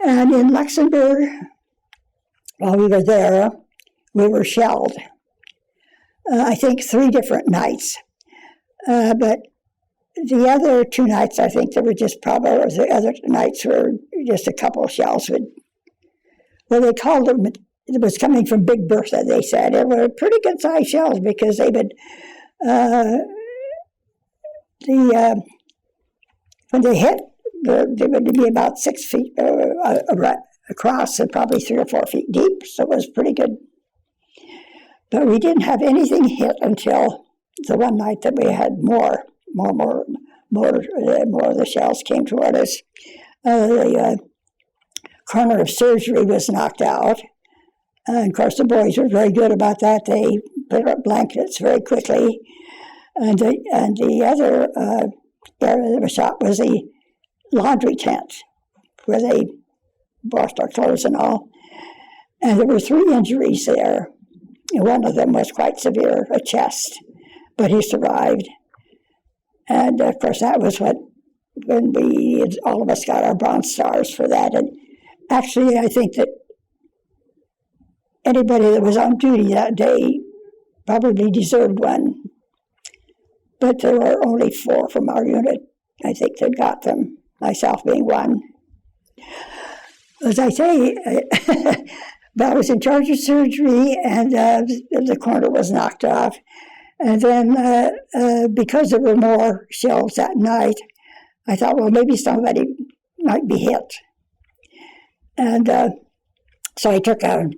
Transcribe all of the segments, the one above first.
And in Luxembourg, while we were there, we were shelled. I think 3 different nights. But the other 2 nights, I think there were just probably, or the other nights were just a couple of shells. Well, they called them, it was coming from Big Bertha, they said. It were pretty good sized shells because they would, when they hit, they would be about 6 feet across and probably 3 or 4 feet deep, so it was pretty good. But we didn't have anything hit until the one night that we had more of the shells came toward us. The corner of surgery was knocked out. And of course, the boys were very good about that. They put up blankets very quickly. And the other area that was shot was the laundry tent, where they washed our clothes and all. And there were 3 injuries there. And one of them was quite severe, a chest, but he survived. And of course, that was when all of us got our Bronze Stars for that. And actually, I think that anybody that was on duty that day probably deserved one. But there were only 4 from our unit, I think, that got them, myself being one. As I say, I was in charge of surgery, and the corner was knocked off. And then, because there were more shells that night, I thought, well, maybe somebody might be hit. And so I took out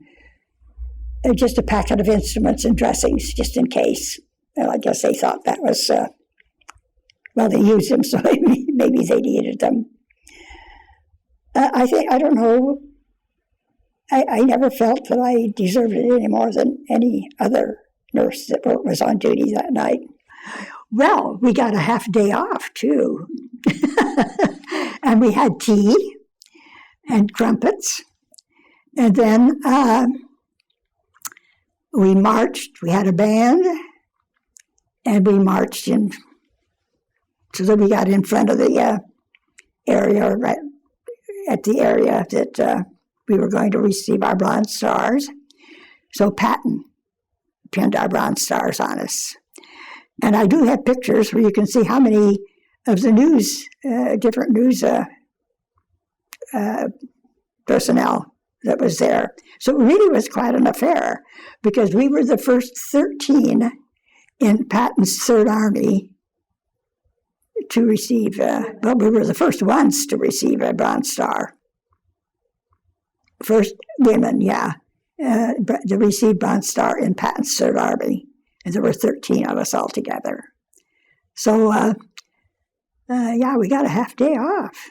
just a packet of instruments and dressings, just in case. Well, I guess they thought that was, they used them, so maybe they needed them. I don't know, I never felt that I deserved it any more than any other nurse that was on duty that night. Well, we got a half day off, too. And we had tea and crumpets. And then we marched. We had a band. And we marched in, so that we got in front of the area, right at the area that we were going to receive our Bronze Stars. So Patton pinned our Bronze Stars on us. And I do have pictures where you can see how many of the news, different news personnel that was there. So it really was quite an affair, because we were the first 13 in Patton's Third Army to receive, we were the first ones to receive a Bronze Star. First women, to receive Bronze Star in Patton's Third Army. And there were 13 of us altogether. So, we got a half day off.